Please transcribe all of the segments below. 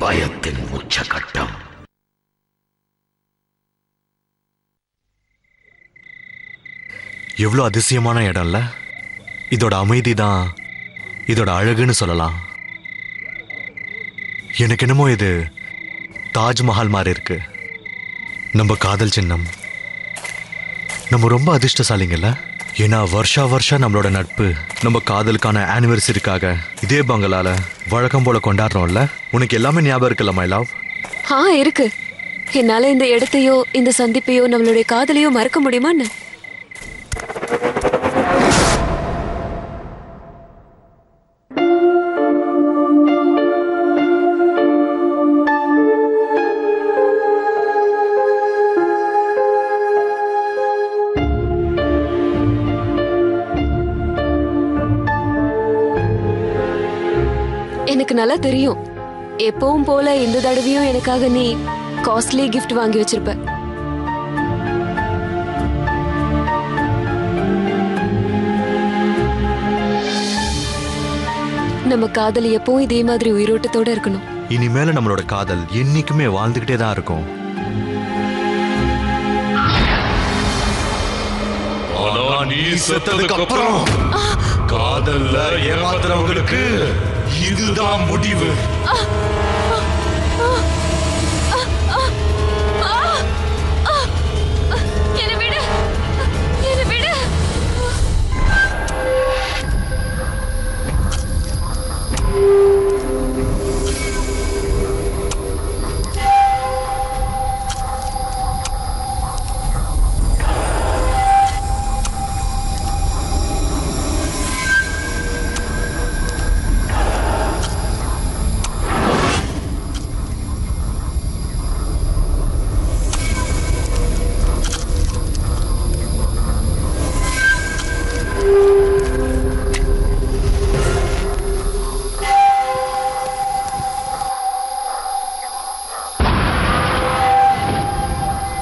பயத்தின் உச்சகட்டம். எவ்வளோ அதிசயமான இடம்ல. இதோட அமைதி தான் இதோட அழகுன்னு சொல்லலாம். எனக்கு என்னமோ இது தாஜ்மஹால் மாதிரி இருக்கு. நம்ம காதல் சின்னம். நம்ம ரொம்ப அதிர்ஷ்டசாலிங்கல்ல. ஏன்னா வருஷா நம்மளோட நட்பு நம்ம காதலுக்கான ஆனிவர்சரிக்காக இதே பங்களால வழக்கம் போல கொண்டாடுறோம்ல. உனக்கு எல்லாமே ஞாபகம் இருக்குல்ல மை லவ்? இருக்கு. என்னால இந்த இடத்தையோ இந்த சந்திப்பையோ நம்மளுடைய காதலையோ மறக்க முடியுமான்னு. எனக்கு நல்லா தெரியும். எப்பவும் போல இந்த தடவையும் எனக்காக நீ காஸ்ட்லி கிஃப்ட் வாங்கி வச்சிருப்ப. நம்ம காதல் எப்பவும் இதே மாதிரி உயிரோட்டத்தோட இருக்கணும். இனிமேல நம்மளோட காதல் என்னைக்குமே வாழ்ந்துகிட்டே தான் இருக்கும். ஆனா நீ செத்ததுக்கு அப்புறம் காதல்ல ஏமாத்துறவங்களுக்கு இதுதான் முடிவு.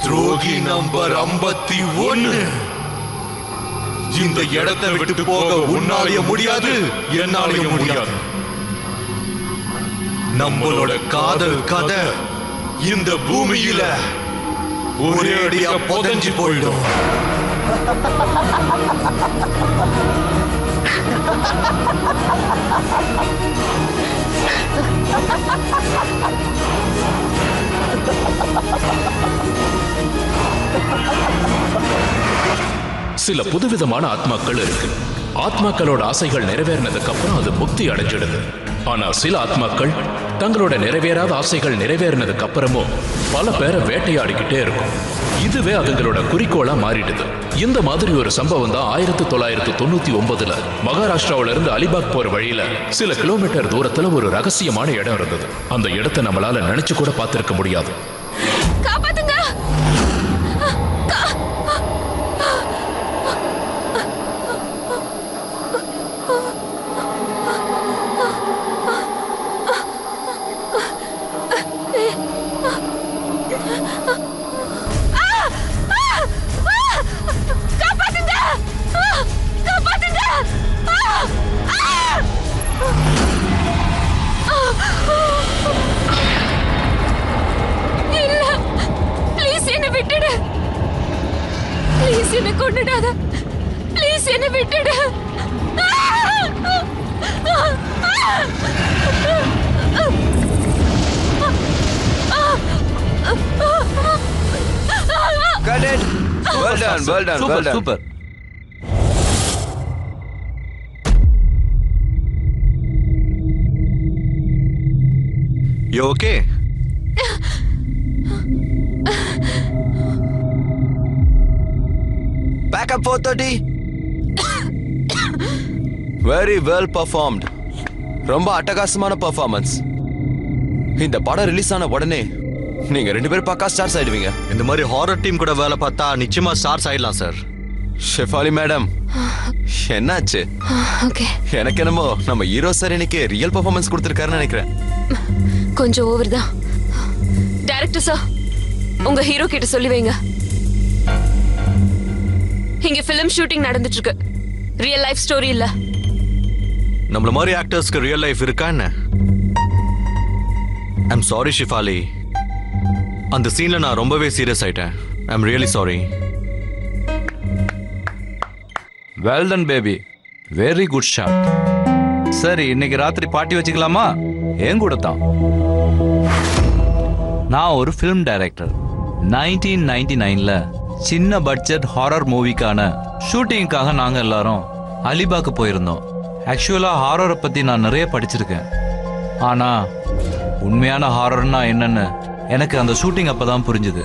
துரோகி நம்பர் 51. இந்த இடத்தை விட்டு போக உன்னாலேயே முடியாது, என்னாலேயே முடியாது. நம்மளோட காதல் கதை இந்த பூமியில ஒரே அடியா புதைஞ்சு போயிடும். சில புதுவிதமான ஆத்மாக்கள் இருக்கு. ஆத்மாக்களோட ஆசைகள் நிறைவேறினதுக்கு அப்புறம் அது முக்தி அடைஞ்சிடுது. ஆனா சில ஆத்மாக்கள் தங்களோட நிறைவேறாத ஆசைகள் நிறைவேறினதுக்கு அப்புறமும் பல பேரை வேட்டையாடிக்கிட்டே இருக்கும். இதுவே அதுங்களோட குறிக்கோளா மாறிடுது. இந்த மாதிரி ஒரு சம்பவம் தான் 1999 மகாராஷ்டிராவில இருந்து அலிபாக் போற வழியில சில கிலோமீட்டர் தூரத்துல ஒரு ரகசியமான இடம் இருந்தது. அந்த இடத்தை நம்மளால நினைச்சு கூட பார்த்திருக்க முடியாது. என்ன கொன்னுடாத. ப்ளீஸ் என்ன விட்டுடு. Got it. Well done, well done, well done. Super. You okay? Back up 430. Very well performed. ரொம்ப அட்டகாசமான பெர்ஃபார்மன்ஸ். இந்த படம் ரிலீஸ் ஆன உடனே நீங்க ரெண்டு பேரும் பக்கா ஸ்டார்ஸ் ஆயிடுவீங்க. இந்த மாதிரி ஹாரர் டீம் கூட வேலை பார்த்தா நிச்சயமா ஸ்டார்ஸ் ஆயிடலாம் சார். ஷெஃபாலி மேடம், என்னாச்சு? ஓகே. எனக்கு என்னமோ நம்ம ஹீரோ சார் இன்னைக்கு ரியல் பெர்ஃபார்மன்ஸ் கொடுத்திருக்காருன்னு நினைக்கிறேன். கொஞ்சம் ஓவர் தான். டைரக்டர் சார், உங்க ஹீரோ கிட்ட சொல்லி வைங்க. இங்க ஃபிலிம் ஷூட்டிங் நடந்துட்டு இருக்கு. ரியல் லைஃப் ஸ்டோரி இல்ல. நம்மள மாதிரி ஆக்டர்ஸ்க்கு ரியல் லைஃப் இருக்கா என்ன? I'm sorry Shefali. அந்த சீன்ல நான் ரொம்பவே சீரியஸ் ஆயிட்டேன். I'm really sorry. Well done baby, very good shot. சரி, இன்னைக்கு ராத்திரி பார்ட்டி வச்சுக்கலாமா? என் கூட தான். நான் ஒரு ஃபிலிம் டைரக்டர். 1999ல சின்ன பட்ஜெட் ஹாரர் மூவிக்கான ஷூட்டிங்காக நாங்கள் எல்லாரும் அலிபாக்கு போயிருந்தோம். ஆக்சுவலாக ஹாரரை பற்றி நான் நிறைய படிச்சிருக்கேன். ஆனால் உண்மையான ஹாரர்னா என்னன்னு எனக்கு அந்த ஷூட்டிங் அப்போ தான் புரிஞ்சுது.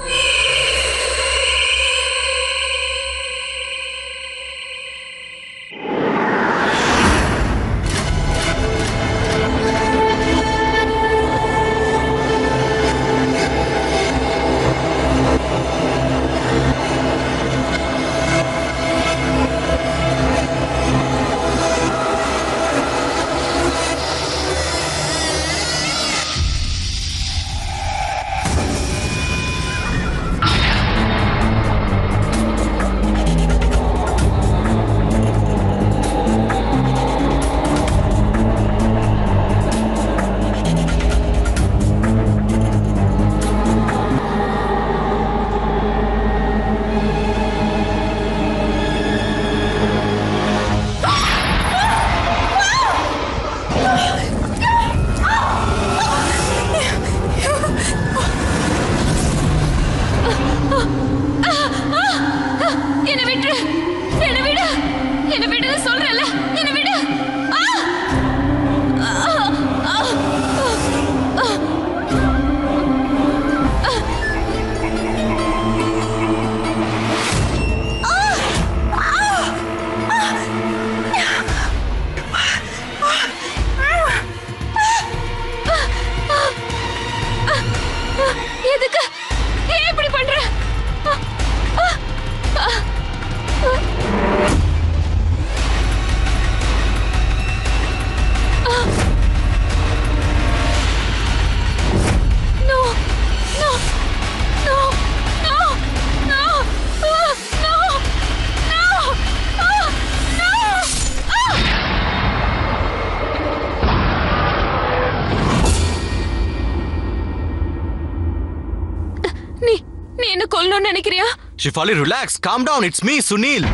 Shefali, relax, calm down. It's me Sunil.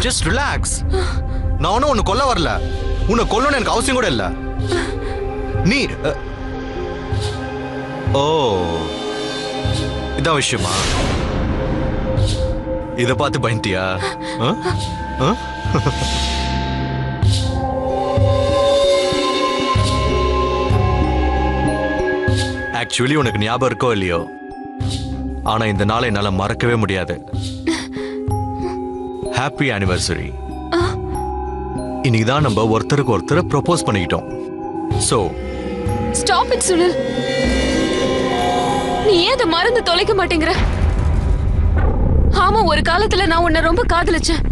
Just relax. நான் ஒன்னும் உன்னை கொல்ல வரல. உன்னை கொல்லணும்னு எனக்கு அவசியம் கூட இல்ல. நீ ஓ, இதான் விஷயமா? இத பார்த்து பயந்தியா? ஆக்சுவலி உனக்கு ஞாபகம் இருக்கோ இல்லையோ, ஆனா இந்த நாளை என்னால மறக்கவே முடியாது. Happy anniversary. இன்னைக்கு தான் நம்ம ஒருத்தருக்கு ஒருத்தர் ப்ரொபோஸ் பண்ணிக்கிட்டோம். So stop it Sunil. நீ ஏன் அதை மறந்து தொலைக்க மாட்டேங்கிற? ஆமா, ஒரு காலத்துல நான் உன்னை ரொம்ப காதலிச்சேன்.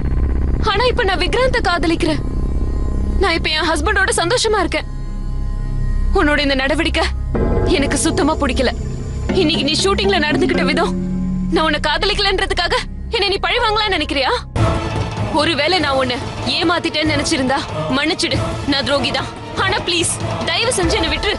ஆனா இப்ப நான் விக்ராந்த காதலிக்கிறேன். நான் இப்ப என் ஹஸ்பண்டோட சந்தோஷமா இருக்கேன். உன்னோட இந்த நடவடிக்கை எனக்கு சுத்தமா பிடிக்கல. இன்னைக்கு நீ ஷூட்டிங்ல நடந்துகிட்ட விதம், நான் உன்னை காதலிக்கலன்றதுக்காக என்ன நீ பழி வாங்கலாம்னு நினைக்கிறியா? ஒருவேளை நான் உன்னை ஏமாத்திட்டேன்னு நினைச்சிருந்தா மன்னிச்சிடு, நான் துரோகிதான். ஆனா ப்ளீஸ் தயவு செஞ்சு என்னை விட்டுரு.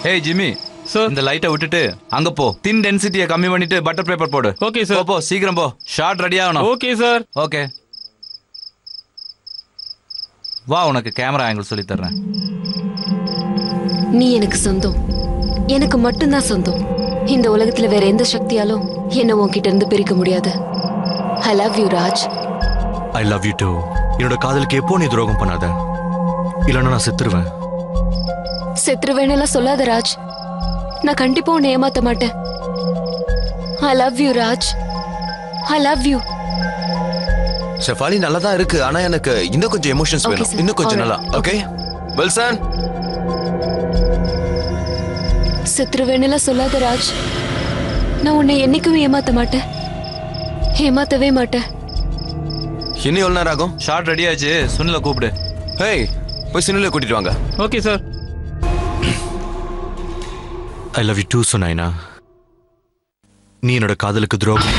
ஏய் ஜிம்மி, சார், இந்த லைட்டை விட்டுட்டு அங்க போ. தின் டென்சிட்டியை கம்மி பண்ணிட்டு பட்டர் பேப்பர் போடு. Okay sir. போ, சீக்கிரம் போ. ஷாட் ரெடி ஆகணும். Okay sir. ஓகே, வா, உனக்கு கேமரா ஆங்கிள் சொல்லி தர்றேன். நீ எனக்கு சொந்தம், எனக்கு மட்டும்தான் சொந்தம். இந்த உலகத்துல வேற எந்த சக்தியாலும் என்ன உன்கிட்ட இருந்து பிரிக்க முடியாது. I love you Raj. I love you too. என்னோட காதலுக்கு எப்போ நீ துரோகம் பண்ணாத, இல்லைன்னா நான் செத்துருவேன். செத்துருவேனெல்லாம் சொல்லாத ராஜ். நான் கண்டிப்பா உன்னை ஏமாத்த மாட்டேன். I love you Raj. I love you. Shefali நல்லா தான் இருக்கு, ஆனா எனக்கு இன்னும் கொஞ்சம் எமோஷன்ஸ் Okay, வேணும். sir. இன்னும் கொஞ்சம் Alright. நல்லா. Okay Wilson. செத்துருவேனெல்லாம் சொல்லாத ராஜ். நான் உன்னை என்னைக்கும் ஏமாத்த மாட்டேன். ஏமாத்தவே மாட்டேன். இன்னும் எவ்வளவு நேரம் ஆகும்? ஷார்ட் ரெடி ஆச்சு, சுனில கூப்பிடு. ஹேய், போய் சுனிலை கூட்டிட்டு வாங்க. Okay sir. I love you too Sunaina. நீ என்னோட காதலுக்கு துரோகம்.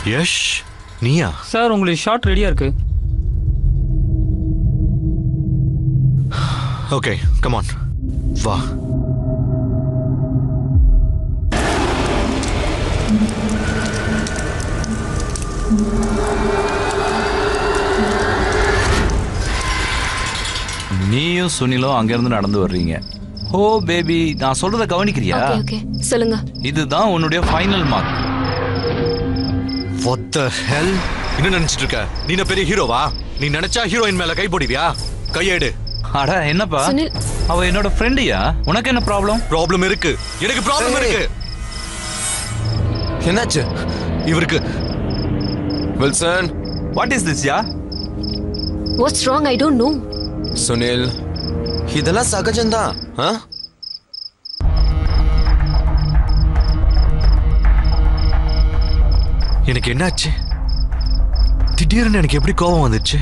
யஷ், நீயா? சார் உங்களுக்கு ஷார்ட் ரெடியா இருக்கு. ஓகே, கம் ஆன், வா. நீயும் சுனிலும் அங்கிருந்து நடந்து வர்றீங்க. ஓ பேபி, நான் சொல்றத கவனிக்கிறியா? ஓகே ஓகே, சொல்லுங்க. இதுதான் உன்னுடைய final mark. What the hell? என்ன நினைச்சிட்டு இருக்க? நீ என்ன பெரிய ஹீரோவா? நீ நினைச்சா ஹீரோயின் மேல கை போடுவியா? கையேடு. அட என்னப்பா, சுனில். அவ என்னோட ஃப்ரெண்டியா? உனக்கு என்ன ப்ராப்ளம்? ப்ராப்ளம் இருக்கு, எனக்கு ப்ராப்ளம் இருக்கு. என்னாச்சு இவருக்கு? வில்சன். வாட் இஸ் திஸ் யா? What's wrong? I don't know. Sunil, இதெல்லாம் சகஜம்தான். எனக்கு என்னாச்சு? திடீர்னு எனக்கு எப்படி கோபம் வந்துச்சு?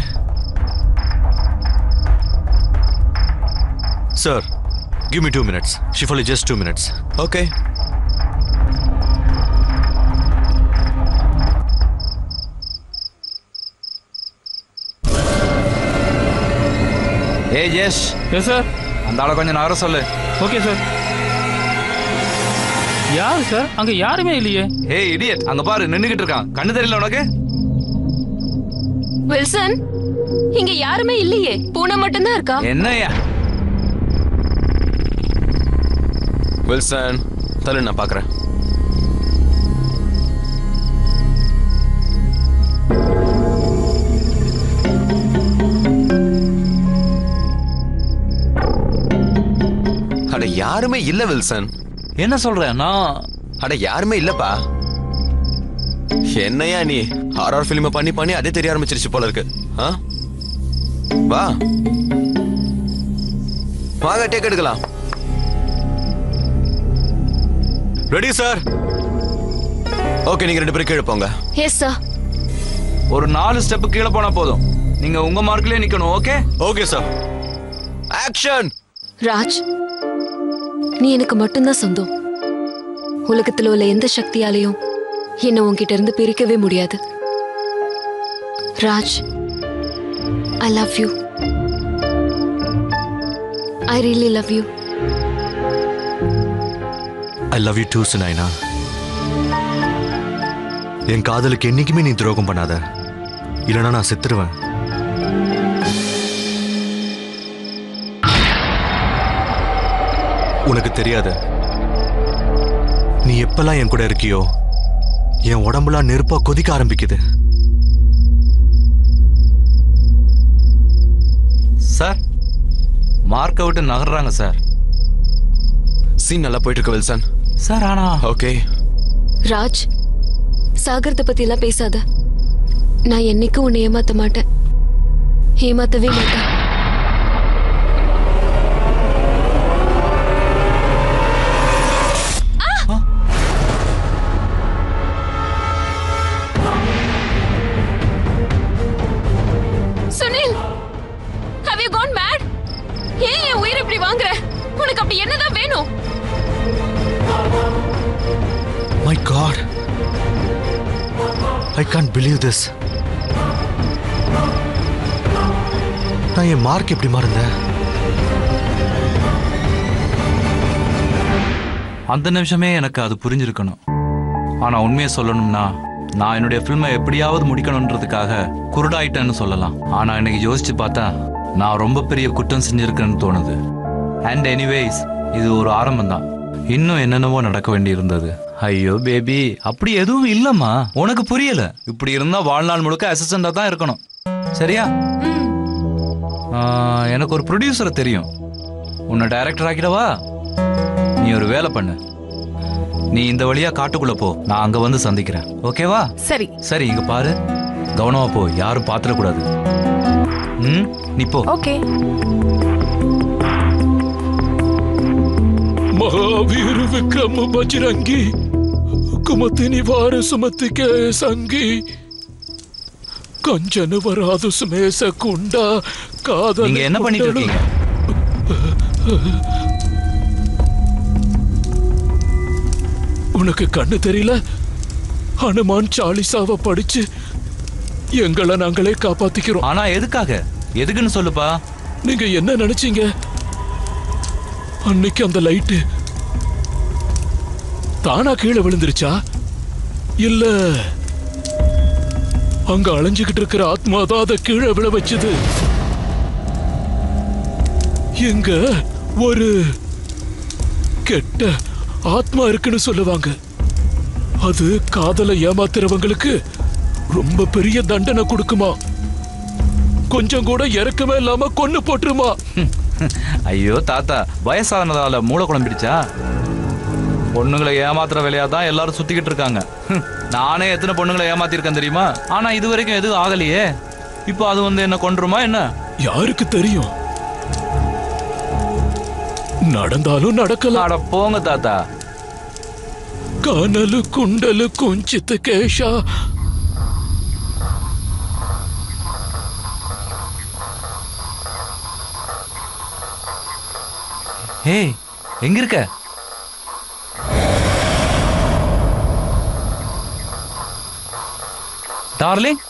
Sir, give me 2 minutes. Shefali, just 2 minutes. Okay. ஏய் ஜெஷ். Yes sir. அந்த ஆளை கொஞ்சம் நகர சொல்லு. Okay sir. யாரு சார்? அங்க யாருமே இல்லையே. ஏய் இடியட், அங்க பாரு நின்னுகிட்டு இருக்கான். கண்ணு தெரியல உனக்கு? வில்சன், இங்க யாருமே இல்லையே, பூனை மட்டும்தான் இருக்கா. என்னய்யா? வில்சன், தள்ளு, நான் பார்க்கறேன். அட யாருமே இல்ல வில்சன். என்ன சொல்ற? நான் அட யாருமே இல்லப்பா. என்னையா நீ ஹாரர் ஃபிலிம் பண்ணி பண்ணி அதே தெரிய ஆரம்பிச்சிருச்சு போல இருக்கு. வா வாங்க, டேக் எடுக்கலாம். Ready sir? ஓகே, நீங்க 2 பேரும் கீழே போங்க. Yes sir. ஒரு 4 ஸ்டெப் கீழே போனா போதும். நீங்க உங்க மார்க்லயே நிக்கணும். Okay? Okay sir. Action. Raj, நீ எனக்கு மட்டும்தான் சொந்தம். உலகத்துல உள்ள எந்த சக்தியாலையும் என்ன உன்கிட்ட இருந்து பிரிக்கவே முடியாது. Raj, I love you. I really love you. I love you too, Sunaina. என் காதலுக்கு என்னைக்குமே நீ துரோகம் பண்ணாத, இல்லைன்னா நான் செத்துருவேன். உனக்கு தெரியாது, நீ எப்பெல்லாம் என் கூட இருக்கியோ என் உடம்புலாம் நெருப்பா கொதிக்க ஆரம்பிக்குது. சார், மார்க் அவுட் நகர்றாங்க சார். சீன் நல்லா போயிட்டு இருக்கு வில்சன். சார் ஆனா ஓகே ராஜ், சாகரத்தை பத்தி எல்லாம் பேசாத. நான் என்னைக்கும் உன்னை ஏமாத்த மாட்டேன், ஏமாத்தவே மாட்டேன். Sunil, have you gone mad? ஏன் என் உயிர் இப்படி வாங்குற? உனக்கு அப்படி என்னதான் வேணும்? My God. I can't believe this. நான் என் மார்க் எப்படி மறந்தேன்? அந்த நிமிஷமே எனக்கு அது புரிஞ்சிருக்கணும். ஆனா உண்மையை சொல்லணும்னா நான் என்னுடைய ஃபில்மை எப்படியாவது முடிக்கணுன்றதுக்காக குருடாயிட்டேன்னு சொல்லலாம். ஆனா இன்னைக்கு யோசிச்சு பார்த்தா நான் ரொம்ப பெரிய குற்றம் செஞ்சிருக்கேன்னு தோணுது. அண்ட் எனிவேஸ், இது ஒரு ஆரம்பம் தான். இன்னும் என்னென்னவோ நடக்க வேண்டி இருந்தது. ஐயோ பேபி, அப்படி எதுவும் இல்லம்மா. உனக்கு புரியல. இப்படி இருந்தா வாழ்நாள் முழுக்க அசிஸ்டண்டா தான் இருக்கணும். சரியா? எனக்கு ஒரு ப்ரொடியூசரை தெரியும். உன்னை டைரக்டர் ஆக்கிடவா? நீ ஒரு வேலை பண்ணு. நீ இந்த வழியா காட்டுக்குள்ள போ, நான் அங்க வந்து சந்திக்கிறேன். ஓகேவா? சரி சரி, இங்க பாரு, கவனமா போ, யாரும் பாத்துடக்கூடாது. நீ போ. ஓகே. महावीर विक्रम बजरंगी कुमति निवार सुमति के संगी कंचन वरादु सुमेश कुंडा कादल. நீங்க என்ன பண்ணிட்டு இருக்கீங்க? உனக்கு கண்ணு தெரியல? ஹனுமான் சாலிசாவை படிச்சு எங்களை நாங்களே காப்பாத்திக்கிறோம். ஆனா எதுக்காக? எதுக்குன்னு சொல்லுப்பா. நீங்க என்ன நினைச்சீங்க? அன்னைக்கு அந்த லைட்டு தானா கீழே விழுந்துருச்சா, இல்ல அங்க அலைஞ்சுகிட்டு இருக்கிற ஆத்மா தான் அதை கீழே விழ வச்சது? எங்க ஒரு கெட்ட ஆத்மா இருக்குன்னு சொல்லுவாங்க. அது காதலை ஏமாத்துறவங்களுக்கு ரொம்ப பெரிய தண்டனை கொடுக்குமா. கொஞ்சம் கூட இறக்கமே இல்லாம கொன்னு போட்டுருமா. ஐயோ தாத்தா, வயசானதால மூளை குழம்பிடுச்சா? பொண்ணுங்களை ஏமாத்துற வேலையா தான் எல்லாரும் சுத்திக்கிட்டு இருக்காங்க. நானே எத்தனை பொண்ணுங்களை ஏமாத்திருக்கேன் தெரியுமா? ஆனா இது வரைக்கும் எதுவும் ஆகலையே. இப்போ அது வந்து என்ன கொன்றுமா என்ன? யாருக்கு தெரியும்? நடந்தாலும் நடக்கலாம். அட போங்க தாத்தா. கனலு குண்டலு குஞ்சித்து கேஷா. ஏய், எங்க இருக்க? டார்லிங்,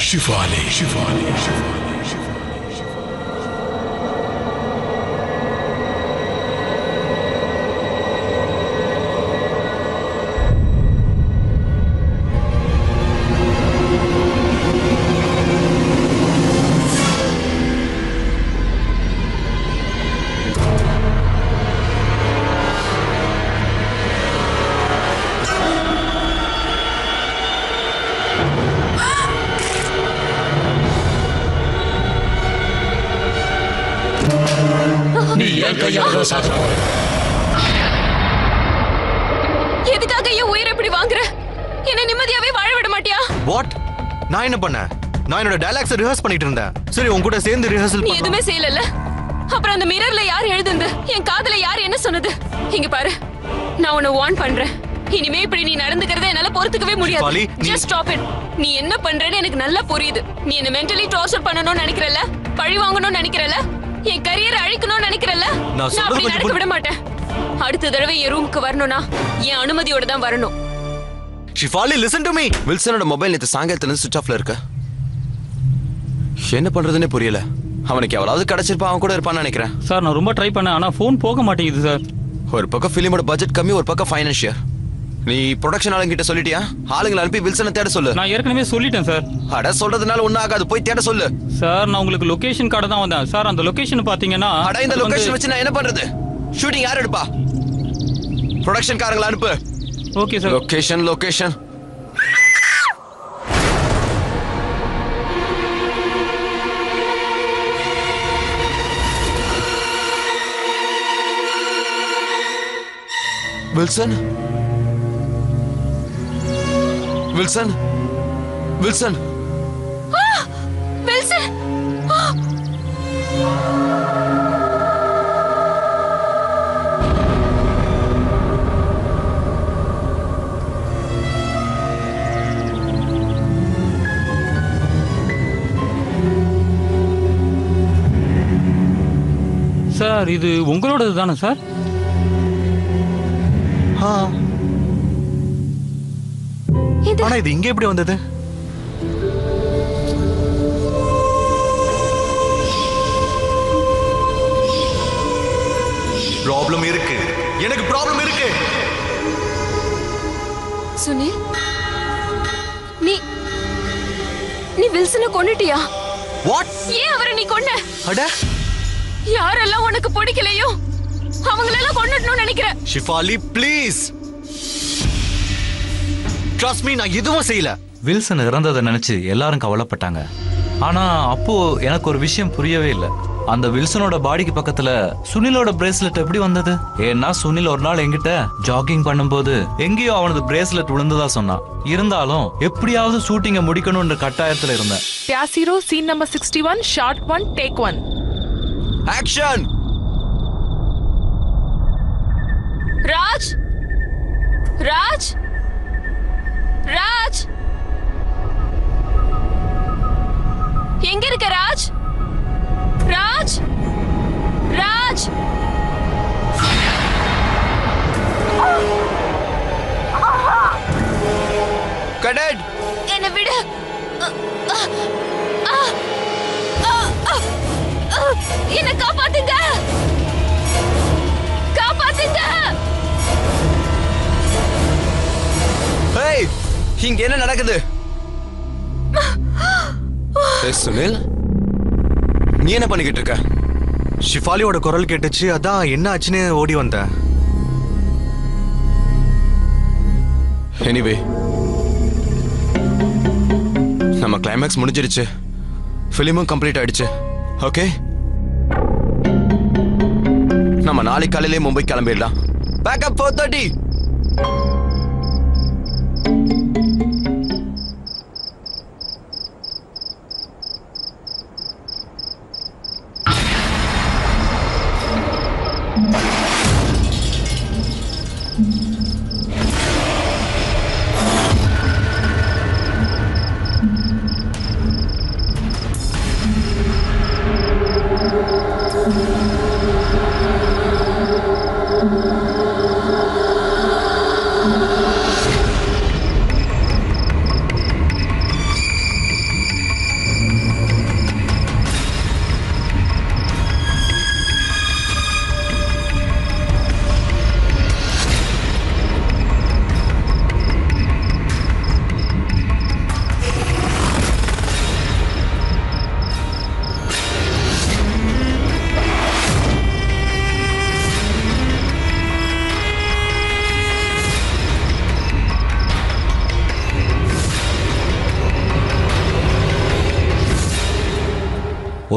शिवाले शिवाले शिवाले என் கையால சாப்பிட எதுக்காக என் உயிரை இப்படி வாங்குற? என்ன நிம்மதியாவே வாழ விட மாட்டியா? வாட்? நான் என்ன பண்ணேன்? நான் என்னோட டயலாக்ஸ் ரிஹர்ஸ் பண்ணிட்டு இருந்தேன். சரி உன் கூட சேர்ந்து ரிஹர்சல் நீ எதுவுமே செய்யலல்ல. அப்புறம் அந்த மிரர்ல யார் எழுதுனது? என் காதுல யார் என்ன சொன்னது? இங்க பாரு, நான் உன்னை வார்ன் பண்றேன். இனிமே இப்படி நீ நடந்துக்கிறத என்னால பொறுத்துக்கவே முடியாது. Just stop it. நீ என்ன பண்றேன்னு எனக்கு நல்லா புரியுது. நீ என்ன மென்டலி டார்ச்சர் பண்ணணும்னு நினைக்கிறல்ல, பழி வாங்கணும்னு நினைக்கிறல்ல, என் கரியரை அழிக்கணும்னு நினைக்கிறல்ல. நான் அப்படி நடக்க விட மாட்டேன். அடுத்த தடவை என் ரூமுக்கு வரணும்னா என் அனுமதியோட தான் வரணும். Shafali, listen to me. வில்சனோட mobile நேற்று சாயங்காலத்துல இருந்து சுவிட்ச் ஆஃப்ல இருக்கு. என்ன பண்றதுன்னே புரியல. அவனுக்கு எவ்வளவு கிடைச்சிருப்பா, அவன் கூட இருப்பான்னு நினைக்கிறேன். சார் நான் ரொம்ப ட்ரை பண்ணேன், ஆனா ஃபோன் போக மாட்டேங்குது சார். ஒரு பக்கம் ஃபிலிமோட பட்ஜெட் கம்மி, ஒரு பக்கம் ஃபைனான்சியர். நீ ப்ரொடக்ஷன் ஆளுங்கிட்ட சொல்லிட்டியா? ஆளுங்களை அனுப்பி வில்சனை தேட சொல்லு. நான் ஏற்கனவே சொல்லிட்டேன் சார். அட சொல்றதுனால ஒன்னும் ஆகாது, போய் தேட சொல்லு. சார் நான் உங்களுக்கு லொகேஷன் கார்டு தான் வந்தேன் சார். அந்த லொகேஷன் பாத்தீங்கன்னா அட இந்த லொகேஷன் வச்சு நான் என்ன பண்றது? ஷூட்டிங் யார் எடுப்பா? ப்ரொடக்ஷன் காரங்களை அனுப்பு. Okay sir. Location Wilson Wilson Wilson Wilson sir இது உங்களோடது தானே சார்? ஆனா இது இங்க எப்படி வந்தது? ப்ராப்ளம் இருக்கு, எனக்கு ப்ராப்ளம் இருக்கு. சுனில், நீ வில்சனை கொன்னுட்டியா? வாட்? ஏன் அவரை நீ கொன்ன? அட யாரெல்லாம் உனக்கு பிடிக்கலையோ அவங்களெல்லாம் கொன்னுடணும்னு நினைக்கிறேன். ஷிஃபாலி ப்ளீஸ் ட்ரஸ்ட் மீ, நான் எதுவும் செய்யல. வில்சன் இறந்ததை நினைச்சு எல்லாரும் கவலைப்பட்டாங்க. ஆனா அப்போ எனக்கு ஒரு விஷயம் புரியவே இல்லை. அந்த வில்சனோட பாடிக்கு பக்கத்துல சுனிலோட பிரேஸ்லெட் எப்படி வந்தது? ஏன்னா சுனில் ஒரு நாள் என்கிட்ட ஜாகிங் பண்ணும்போது எங்கேயோ அவனது பிரேஸ்லெட் விழுந்ததா சொன்னான். இருந்தாலும் எப்படியாவது ஷூட்டிங்க முடிக்கணும்ன்ற கட்டாயத்துல இருந்தேன். Pyasiro, scene number 61, shot 1, take 1. Action. Raj, Raj, Raj, எங்க இருக்க ராஜ்? ராஜ், ராஜ். கடட், என்னை விடு. என்ன காப்பாத்துங்க, காப்பாத்துங்க. ஹேய், இங்க என்ன நடக்குது? சுனில், நீ என்ன பண்ணிக்கிட்டு இருக்க? ஷிஃபாலியோட குரல் கேட்டுச்சு, அதான் என்ன ஆச்சுன்னு ஓடி வந்தேன். எனிவே நம்ம கிளைமேக்ஸ் முடிஞ்சிருச்சு, ஃபிலிமும் கம்ப்ளீட் ஆயிடுச்சு. ஓகே, நம்ம நாளைக்கு காலையிலே மும்பை கிளம்பிடலாம். பேக்கப் 4:30.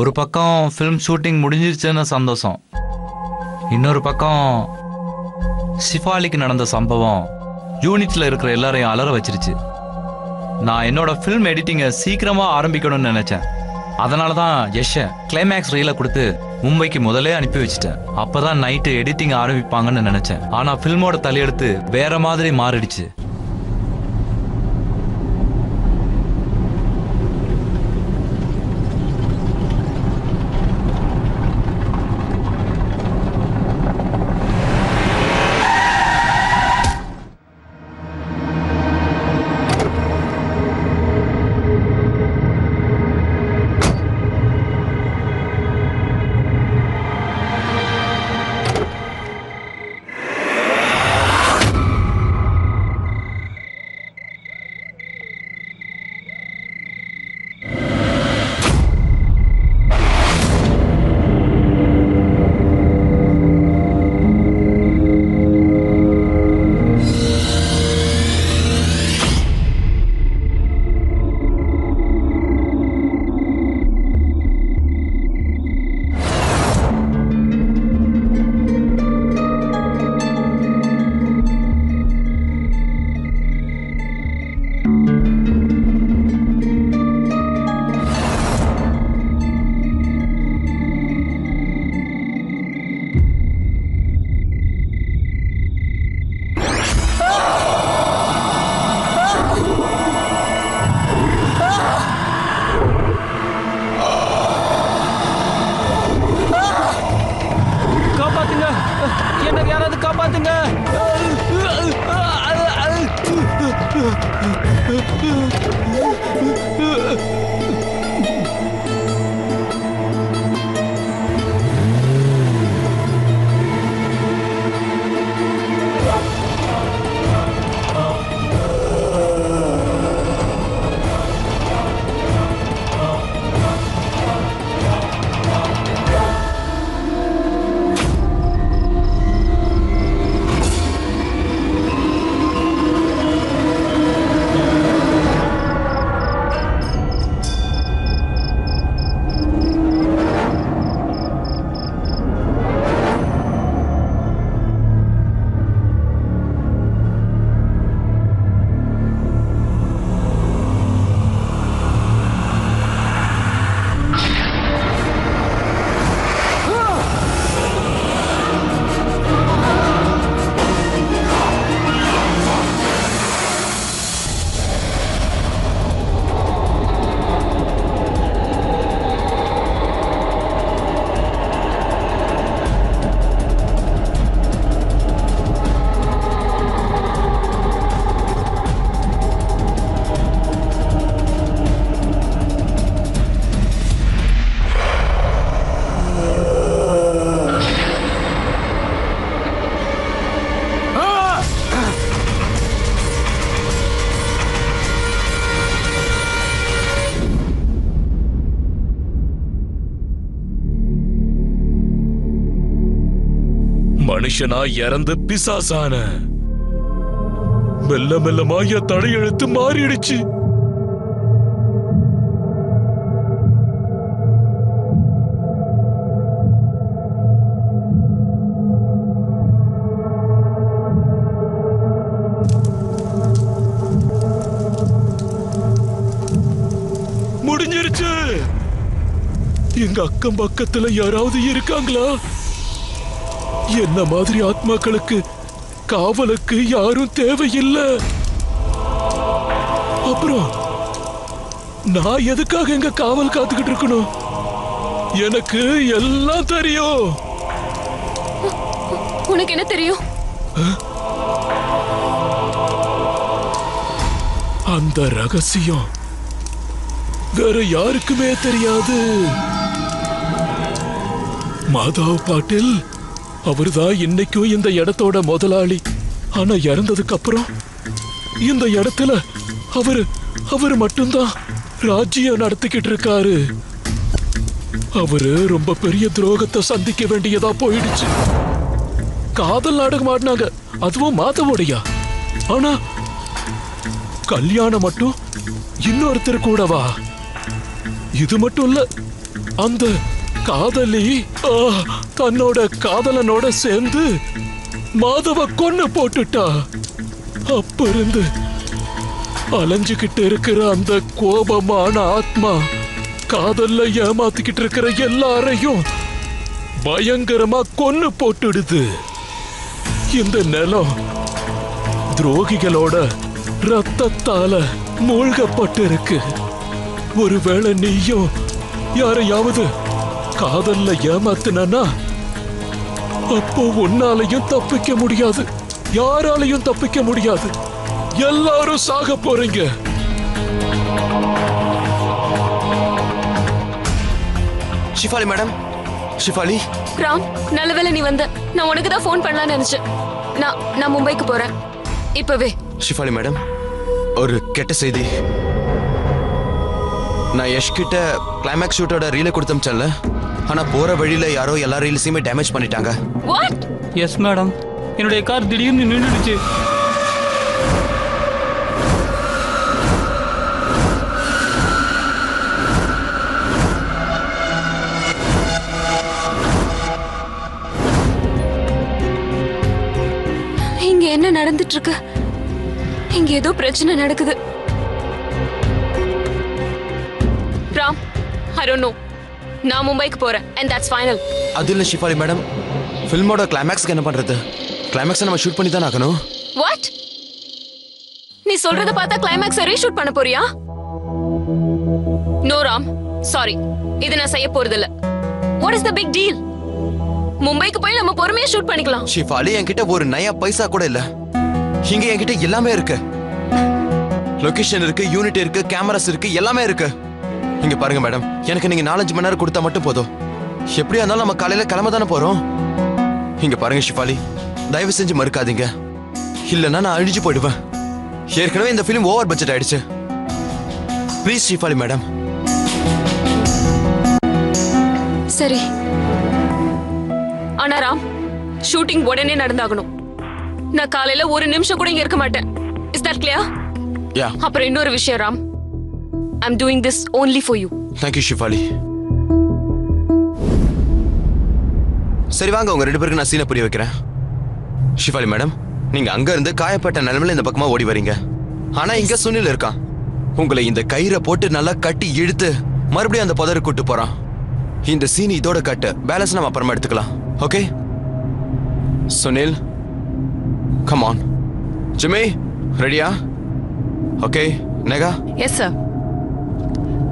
ஒரு பக்கம் ஃபிலிம் ஷூட்டிங் முடிஞ்சிருச்சுன்னு சந்தோஷம். இன்னொரு பக்கம் ஷிஃபாலிக்கு நடந்த சம்பவம் யூனிட்ல இருக்கிற எல்லாரையும் அலற வச்சிருச்சு. நான் என்னோட ஃபில்ம் எடிட்டிங்கை சீக்கிரமா ஆரம்பிக்கணும்னு நினைச்சேன். அதனால தான் யஷை கிளைமேக்ஸ் ரீலை கொடுத்து மும்பைக்கு முதலே அனுப்பி வச்சிட்டேன். அப்பதான் நைட்டு எடிட்டிங் ஆரம்பிப்பாங்கன்னு நினைச்சேன். ஆனா ஃபில்மோட தலையெடுத்து வேற மாதிரி மாறிடுச்சு. மனுஷனா இறந்து பிசாசான மெல்ல மெல்லமா என் தலையெழுத்து மாறிடுச்சு. முடிஞ்சிருச்சு. எங்க அக்கம் பக்கத்துல யாராவது இருக்காங்களா? என்ன மாதிரி ஆத்மாக்களுக்கு காவலுக்கு யாரும் தேவையில்லை. அப்புறம் நான் எதுக்காக எங்க காவல் காத்துக்கிட்டு இருக்கணும்? எனக்கு எல்லாம் தெரியும். உனக்கு என்ன தெரியும்? அந்த ரகசியம் வேற யாருக்குமே தெரியாது. மாதவ் பாட்டில் அவர்தான் இன்னைக்கும் இந்த இடத்தோட முதலாளி. ஆனா இறந்ததுக்கு அப்புறம் இந்த இடத்துல அவரு மட்டும்தான் ராஜ்யம் நடத்திக்கிட்டு இருக்காரு. அவரு ரொம்ப பெரிய துரோகத்தை சந்திக்க வேண்டியதா போயிடுச்சு. காதல் நாடகம் ஆடினாங்க, அதுவும் மாதவோடையா. ஆனா கல்யாணம் மட்டும் இன்னொருத்தர் கூடவா? இது மட்டும் இல்ல, அந்த காதலி தன்னோட காதலனோட சேர்ந்து மாதவ கொன்னு போட்டுட்டா. அப்ப இருந்து அலைஞ்சுகிட்டு இருக்கிற அந்த கோபமான ஆத்மா காதல்ல ஏமாத்திக்கிட்டு இருக்கிற எல்லாரையும் பயங்கரமா கொன்னு போட்டுடுது. இந்த நிலம் துரோகிகளோட ரத்தத்தால மூழ்கப்பட்டு இருக்கு. ஒருவேளை நீயும் யாரையாவது காதல்ல ஏமாத்தினா அப்போ உன்னாலையும் தப்பிக்க முடியாது, யாராலையும் தப்பிக்க முடியாது. எல்லாரும் சாக போறீங்க. ஷிஃபாலி மேடம், ஷிஃபாலி. ராம், நல்ல வேளை நீ வந்த. நான் உனக்கு தான் ஃபோன் பண்ணலாம்னு நினைச்சேன். நான் மும்பைக்கு போறேன் இப்பவே. ஷிஃபாலி மேடம், ஒரு கெட்ட செய்தி. நான் யஷ் கிட்ட கிளைமேக்ஸ் ஷூட்டோட ரீலை கொடுத்தமிச்சல, ஆனா போற வழியில யாரோ எல்லா ரீல்ஸையுமே டேமேஜ் பண்ணிட்டாங்க. வாட்? எஸ் மேடம், என்னுடைய கார் திடீர்னு நின்றுடுச்சு. இங்க என்ன நடந்துட்டு இருக்கு? இங்க ஏதோ பிரச்சனை நடக்குது. Ram, I don't know. நான் மும்பைக்கு போறேன் and that's final. அது இல்ல ஷிஃபாலி மேடம், ஃபில்மோட கிளைமேக்ஸ்க்கு என்ன பண்றது? கிளைமேக்ஸை நம்ம ஷூட் பண்ணி தான் ஆகணும். What? நீ சொல்றத பார்த்தா கிளைமேக்ஸை ரீஷூட் பண்ண போறியா? No ராம், சாரி, இது நான் செய்ய போறது இல்ல. What is the big deal? மும்பைக்கு போய் நம்ம பொறுமையா ஷூட் பண்ணிக்கலாம். ஷிஃபாலி, என்கிட்ட ஒரு நயா பைசா கூட இல்ல. இங்க என்கிட்ட எல்லாமே இருக்கு. லொகேஷன் இருக்கு, யூனிட் இருக்கு, கேமராஸ் இருக்கு, எல்லாமே இருக்கு. இங்க பாருங்க மேடம், எனக்கு நீங்க 4-5 மணி நேரம் கொடுத்தா மட்டும் போதும். எப்படியா இருந்தாலும் நம்ம காலையில கிளம்ப தானே போறோம். இங்க பாருங்க ஷிஃபாலி, தயவு செஞ்சு மறுக்காதீங்க. இல்லைன்னா நான் அழிஞ்சு போயிடுவேன். ஏற்கனவே இந்த ஃபிலிம் ஓவர் பட்ஜெட் ஆயிடுச்சு. Please Shefali madam. சரி, ஆனா ராம், ஷூட்டிங் உடனே நடந்தாகணும். நான் காலையில ஒரு நிமிஷம் கூட இங்க இருக்க மாட்டேன். Is that clear? யா. அப்புறம் இன்னொரு விஷயம் Ram, I'm doing this only for you. Thank you Shafali. சரி வாங்க, உங்க 2 பேருக்கு நான் சீனை புரிய வைக்கிறேன். ஷிஃபாலி மேடம், நீங்க அங்க இருந்து காயப்பட்ட நிலைமையில இந்த பக்கமா ஓடி வரீங்க. ஆனா இங்க சுனில் இருக்கான். உங்களை இந்த கயிறை போட்டு நல்லா கட்டி இழுத்து மறுபடியும் அந்த புதருக்கு கூட்டு போறான். இந்த சீன் இதோட கட்டு, பேலன்ஸ் நம்ம அப்புறமா எடுத்துக்கலாம். Okay Sunil, come on. Jimmy, ரெடியா? Okay Neha. Yes, sir.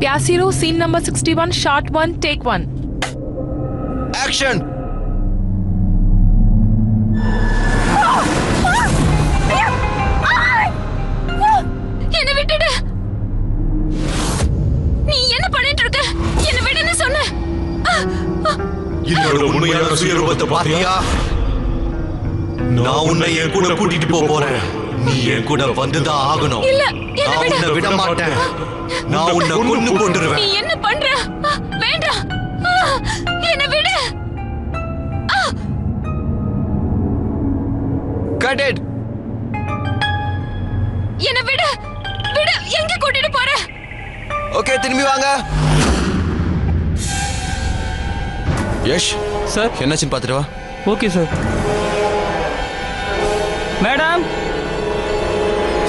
Pyasiro, scene number 61, shot 1, take 1. Action. என்ன விட்டுடு. நீ என்ன பண்ணிட்டு இருக்க? என்ன விடுன்னு சொன்ன. என்னோட உண்மையான சுயரூபத்தை பாத்தியா? நான் உன்னை என் கூட கூட்டிட்டு போறேன். நீ என் கூட வந்துதான் ஆகணும். இல்ல, என்ன நான் விடு. உன்னை விட மாட்டேன். நான் உன்னை கொன்னு போட்டுருவேன். நீ என்ன பண்ற? வேண்டாம், என்ன விடு. Cut it. என்ன விடு. விடு, எங்க கூட்டிட்டு போற? ஓகே, திரும்பி வாங்க. யஷ் சார், என்னாச்சுன்னு பார்த்துட்டு வா. Okay sir. Madam,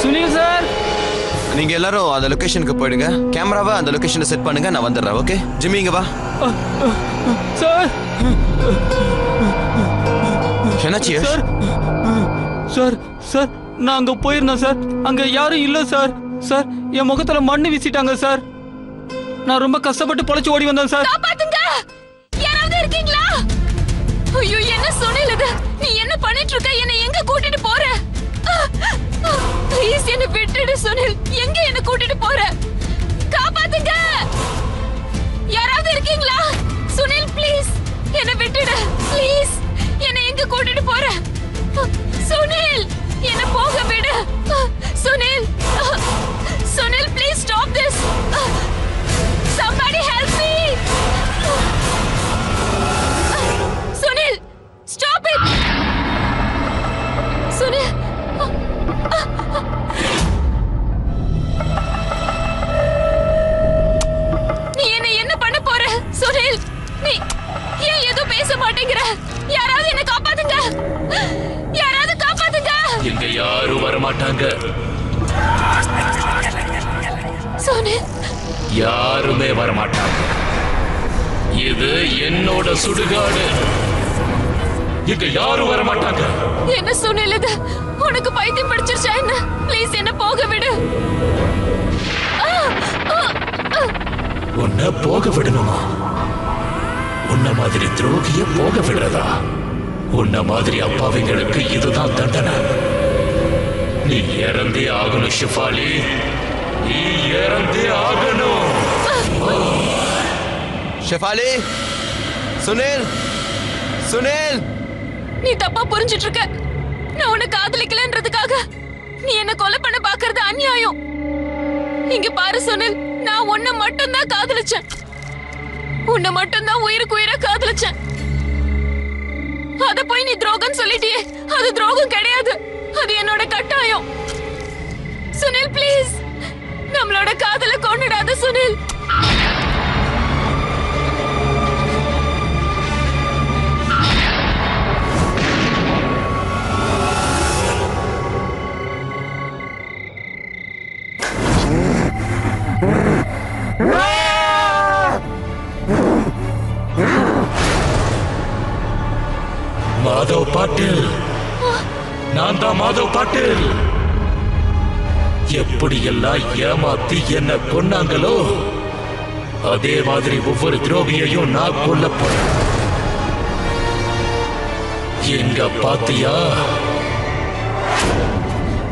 Sunil sir. நீங்க எல்லாரும் அந்த லொகேஷனுக்கு போயிடுங்க. கேமராவை அந்த லொகேஷனை செட் பண்ணுங்க, நான் வந்துடுறேன். ஓகே ஜிம்மி, இங்க வா. சார். என்னாச்சு யஷ்? சார், சார், சார், நான் அங்க போயிருந்தேன் சார். அங்க யாரும் இல்ல சார். சார், என் முகத்துல மண்ணு வீசிட்டாங்க சார். நான் ரொம்ப கஷ்டப்பட்டு பொழைச்சு ஓடி வந்தேன் சார். காப்பாத்துங்க, யாராவது இருக்கீங்களா? ஐயோ, என்ன சுனில் இது? நீ என்ன பண்ணிட்டு இருக்க? என்ன எங்க கூட்டிட்டு போற? ப்ளீஸ் என்ன விட்டுடு சுனில். எங்க என்ன கூட்டிட்டு போற? காப்பாத்துங்க, யாராவது இருக்கீங்களா? சுனில் ப்ளீஸ் என்ன விட்டுடு. ப்ளீஸ் என்ன எங்க கூட்டிட்டு போற? சுனில், என்ன போக விடு. Sunil, Sunil please stop this. Somebody help me. Sunil, stop it. Sunil. நீ என்ன பண்ண போற? சுனில், நீ பேச மாட்டேங்கிற? யாராவது என்ன காப்பாத்துங்க, யாராவது காப்பாத்துங்க. இங்க யாரும் வரமாட்டாங்க. சுனில், யாருமே வரமாட்டாங்க. இது என்னோட சுடுகாடு. இங்க யாரும் வரமாட்டாங்க. என்ன சுனில் இது? உனக்கு பைத்தியம் பிடிச்சிருச்சா என்ன? ப்ளீஸ் என்ன போக விடு. உன்னை போக விடணுமா? உன்ன மாதிரி துரோகிய போக விடுறதா? உன்ன மாதிரி அப்பாவிங்களுக்கு இதுதான் தண்டனை. நீ இறந்தே ஆகணும் ஷிஃபாலி, நீ இறந்தே ஆகணும். ஷெஃபாலி, சுனில், சுனில். நீ தப்பா புரிஞ்சிட்டு இருக்க. நான் உன்னை காதலிக்கலன்றதுக்காக நீ என்ன கொலை பண்ண பாக்குறது அநியாயம். இங்க பாரு சுனில், நான் உன்னை மட்டும் தான் காதலிச்சேன். உன்னை மட்டும் தான் உயிருக்கு உயிரா காதலிச்சேன். அத போய் நீ துரோகம் சொல்லிட்டியே, அது துரோகம் கிடையாது, அது என்னோட கட்டாயம். சுனில் ப்ளீஸ், நம்மளோட காதலை கொன்னுடாத சுனில். மாதவ் பாட்டில், நான் தான் மாதவ் பாட்டில். எப்படியெல்லாம் ஏமாத்தி என்ன கொன்னாங்களோ அதே மாதிரி ஒவ்வொரு துரோகியையும் நான் கொல்ல போறேன். எங்க பாத்தியா,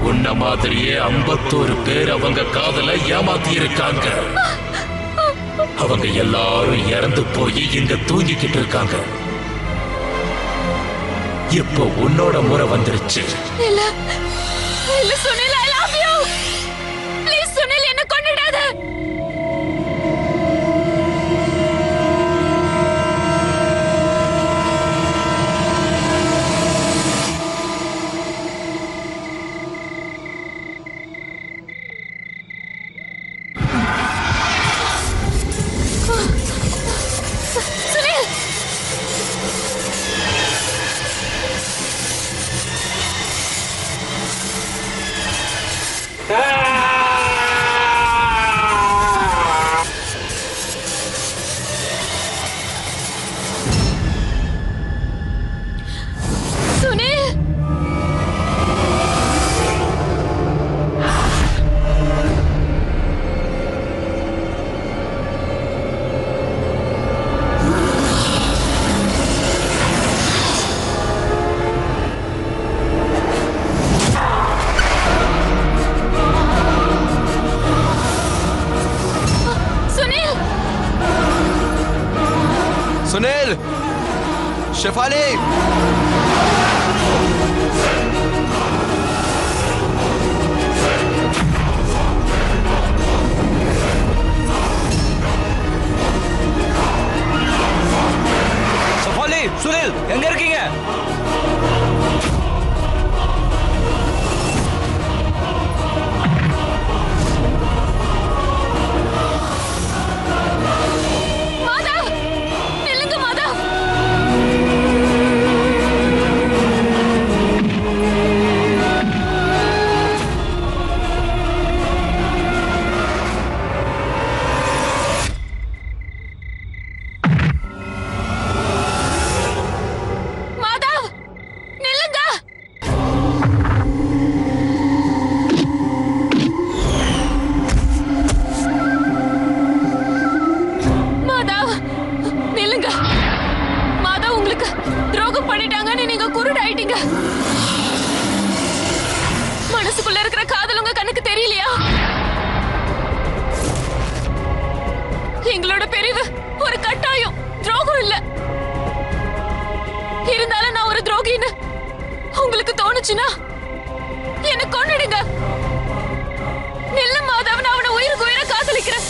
உன்ன மாதிரியே 51 பேர் அவங்க காதல ஏமாத்தி இருக்காங்க. அவங்க எல்லாரும் இறந்து போய் இங்க தூங்கிக்கிட்டு இருக்காங்க. இப்போ உன்னோட முறை வந்துருச்சு. இல்ல இல்ல Sunil, I love you. Please Sunil, என்ன கொன்னுடாத. சுனில், சுனில். சுனில், சுனில், ஷெஃபாலி. ஷெஃபாலி, சுனில் எங்க இருக்கீங்க? மாதவ், நில்லுங்க மாதவ். மாதவ், நில்லுங்க. மாதவ், நில்லுங்க. மாதவ், உங்களுக்கு துரோகம் பண்ணிட்டாங்கன்னு நீங்க குருடாயிட்டீங்க. மனசுக்குள்ள இருக்கிற காதல் உங்க கண்ணுக்கு தெரியலையா? எங்களோட பிரிவு ஒரு கட்டாயம், துரோகம் இல்ல. இருந்தாலும் நான் ஒரு துரோகின்னு உங்களுக்கு தோணுச்சுன்னா என்ன கொன்னுடுங்க. நில்லு மாதவ், நான் அவனை உயிருக்கு உயிரை காதலிக்கிறேன்.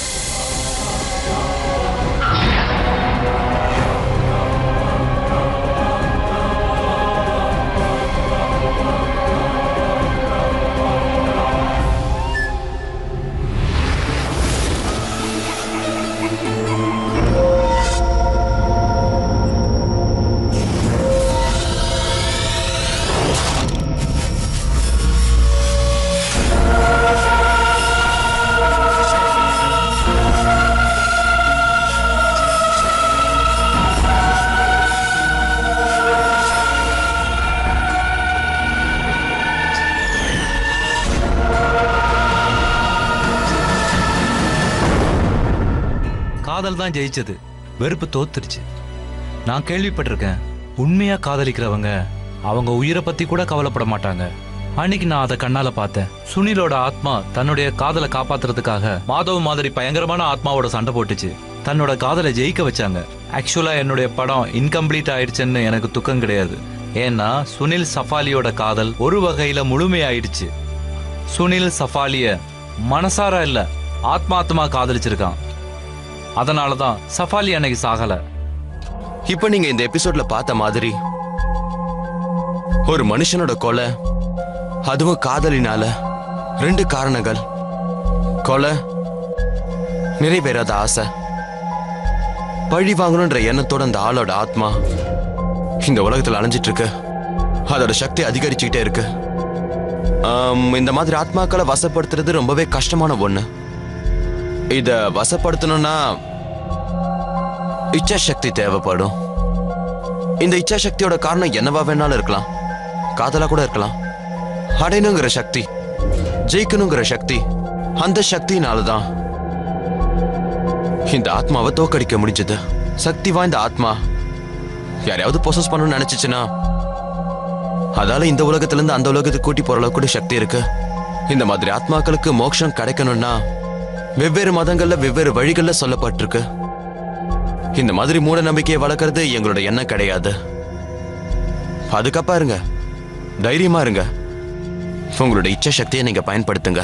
காதல் தான் ஜெயிச்சது, வெறுப்பு தோத்துருச்சு. நான் கேள்விப்பட்டிருக்கேன், உண்மையா காதலிக்கிறவங்க அவங்க உயிரை பத்தி கூட கவலைப்பட மாட்டாங்க. அன்னைக்கு நான் அதை கண்ணால பார்த்தேன். சுனிலோட ஆத்மா தன்னுடைய காதலை காப்பாத்துறதுக்காக மாதவ மாதிரி பயங்கரமான ஆத்மாவோட சண்டை போட்டுச்சு. தன்னோட காதலை ஜெயிக்க வச்சாங்க. ஆக்சுவலா என்னுடைய படம் இன்கம்ப்ளீட் ஆயிடுச்சுன்னு எனக்கு துக்கம் கிடையாது. ஏன்னா சுனில் சஃபாலியோட காதல் ஒரு வகையில முழுமையாயிடுச்சு. சுனில் சஃபாலிய மனசார இல்ல, ஆத்மாத்மா காதலிச்சிருக்கான். அதனாலதான் சஃபாலி அன்னைக்கு சாகல. இப்ப நீங்க இந்த எபிசோட்ல பார்த்த மாதிரி ஒரு மனுஷனோட கொலை, அதுவும் காதலினால, 2 காரணங்கள். கொலை, நிறைவேறாத ஆசை. பழி வாங்கணுன்ற எண்ணத்தோட அந்த ஆளோட ஆத்மா இந்த உலகத்துல அலைஞ்சிட்டு இருக்கு. அதோட சக்தி அதிகரிச்சுக்கிட்டே இருக்கு. இந்த மாதிரி ஆத்மாக்களை வசப்படுத்துறது ரொம்பவே கஷ்டமான ஒண்ணு. இத வசப்படுத்தணும்னா இச்சா சக்தி தேவைப்படும். இந்த இச்சா சக்தியோட காரணம் என்னவா வேணாலும் இருக்கலாம். காதலா கூட இருக்கலாம். அடையணுங்கிற சக்தி, ஜெயிக்கணுங்கிற சக்தி, அந்த சக்தினாலதான் இந்த ஆத்மாவை தோக்கடிக்க முடிஞ்சது. சக்தி வாய்ந்த ஆத்மா யாரையாவது பொசஸ் பண்ணணும்னு நினைச்சுச்சுன்னா அதால இந்த உலகத்துல இருந்து அந்த உலகத்துக்கு கூட்டி போற அளவுக்கு கூட சக்தி இருக்கு. இந்த மாதிரி ஆத்மாக்களுக்கு மோட்சம் கிடைக்கணும்னா வெவ்வேறு மதங்கள்ல வெவ்வேறு வழிகள்ல சொல்லப்பட்டிருக்கு. இந்த மாதிரி மூட நம்பிக்கையை வளர்க்கறது எங்களோட எண்ணம் கிடையாது. பாதுகாப்பா இருங்க, தைரியமா இருங்க, உங்களோட இச்சா சக்தியை நீங்க பயன்படுத்துங்க.